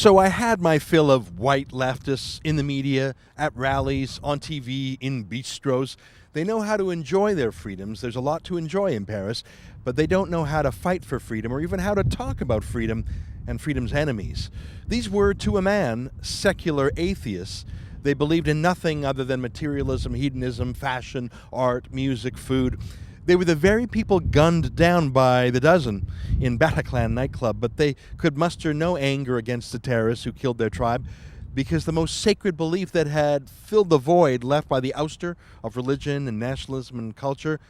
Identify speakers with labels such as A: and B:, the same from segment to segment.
A: So I had my fill of white leftists in the media, at rallies, on TV, in bistros. They know how to enjoy their freedoms. There's a lot to enjoy in Paris, but they don't know how to fight for freedom or even how to talk about freedom and freedom's enemies. These were, to a man, secular atheists. They believed in nothing other than materialism, hedonism, fashion, art, music, food. They were the very people gunned down by the dozen in Bataclan nightclub, but they could muster no anger against the terrorists who killed their tribe because the most sacred belief that had filled the void left by the ouster of religion and nationalism and culture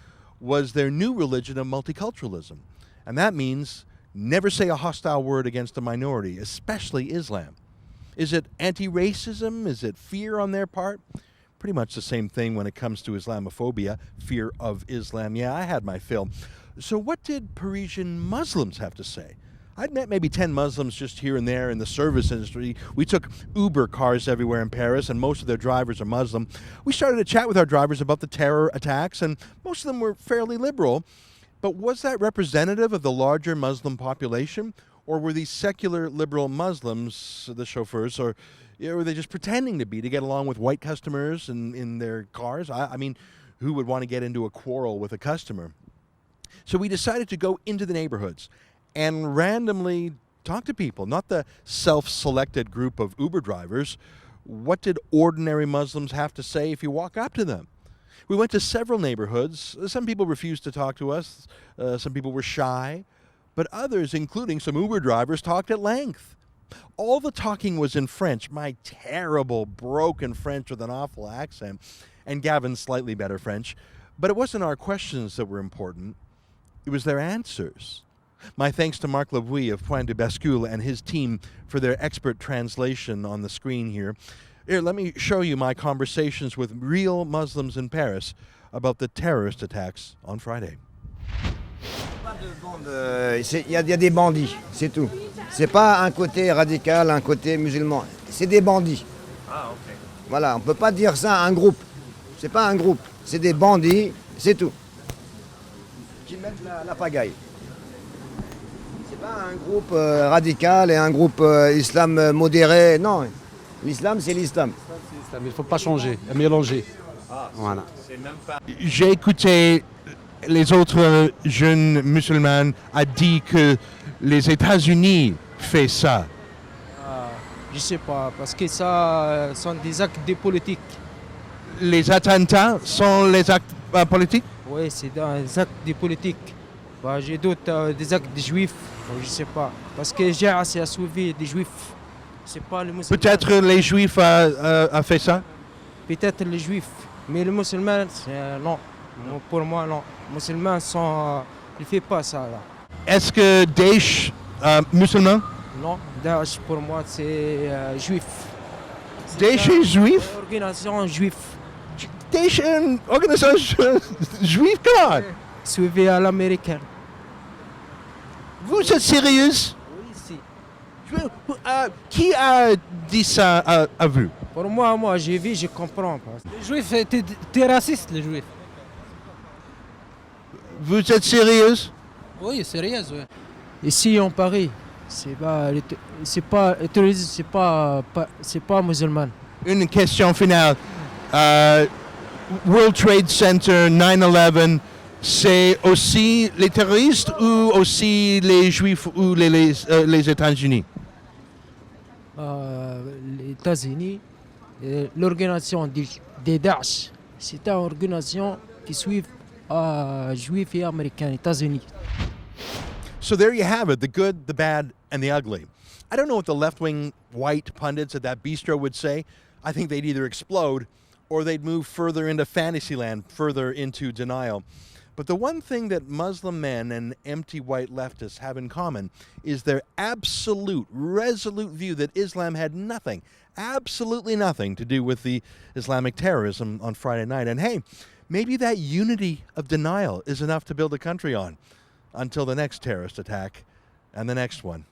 A: was their new religion of multiculturalism. And that means never say a hostile word against a minority, especially Islam. Is it anti-racism? Is it fear on their part? Pretty much the same thing when it comes to Islamophobia, fear of Islam. Yeah, I had my fill. So what did Parisian Muslims have to say? I'd met maybe 10 Muslims just here and there in the service industry. We took Uber cars everywhere in Paris, and most of their drivers are Muslim. We started to chat with our drivers about the terror attacks, and most of them were fairly liberal. But was that representative of the larger Muslim population? Or were these secular liberal Muslims, the chauffeurs, or were they just pretending to be to get along with white customers in their cars? I mean, who would want to get into a quarrel with a customer? So we decided to go into the neighborhoods and randomly talk to people, not the self-selected group of Uber drivers. What did ordinary Muslims have to say if you walk up to them? We went to several neighborhoods. Some people refused to talk to us. Some people were shy. But others, including some Uber drivers, talked at length. All the talking was in French, my terrible, broken French with an awful accent, and Gavin's slightly better French. But it wasn't our questions that were important. It was their answers. My thanks to Marc Lavoie of Point de Bascule and his team for their expert translation on the screen here. Here, let me show you my conversations with real Muslims in Paris about the terrorist attacks on Friday.
B: Il y a des bandits, c'est tout. C'est pas un côté radical, un côté musulman. C'est des bandits.
C: Ah, ok.
B: Voilà, on peut pas dire ça à un groupe. C'est pas un groupe, c'est des bandits, c'est tout. Qui mettent la pagaille. C'est pas un groupe radical et un groupe islam modéré. Non, l'islam c'est l'islam.
D: Il ne faut pas changer, mélanger.
C: Ah,
D: voilà.
C: C'est même pas...
A: J'ai écouté les autres jeunes musulmans a dit que les États-Unis fait ça.
E: Je sais pas, parce que ça sont des actes de politique.
A: Les attentats sont les actes politiques?
E: Oui, c'est des actes de politique. Bah, j'ai d'autres des actes de juifs, je sais pas. Parce que j'ai assez à suivi des juifs. C'est pas les musulmans.
A: Peut-être les juifs a fait ça?
E: Peut-être les juifs, mais les musulmans, non. Pour moi, non. Les musulmans ils ne font pas ça là.
A: Est-ce que Daesh musulman?
E: Non, Daesh pour moi c'est juif.
A: Daesh est juif?
E: Organisation juif.
A: Daesh est une organisation juive? Comment?
E: Suivi à l'américaine.
A: Vous êtes sérieuse?
E: Oui, si.
A: Qui a dit ça à vous?
E: Pour moi, j'ai vu, je comprends pas.
F: Les juifs, t'es raciste, les juifs.
A: Vous êtes sérieuse?
F: Oui, sérieux, oui.
E: Ici en Paris, c'est pas terroriste, c'est pas musulman.
A: Une question finale. World Trade Center, 9/11, c'est aussi les terroristes ou aussi les juifs ou les États-Unis?
E: Les États-Unis, l'organisation des Daesh, c'est une organisation qui suit juifs et américains, États-Unis.
A: So there you have it, the good, the bad, and the ugly. I don't know what the left-wing white pundits at that bistro would say. I think they'd either explode or they'd move further into fantasyland, further into denial. But the one thing that Muslim men and empty white leftists have in common is their absolute, resolute view that Islam had nothing, absolutely nothing to do with the Islamic terrorism on Friday night. And hey, maybe that unity of denial is enough to build a country on until the next terrorist attack and the next one.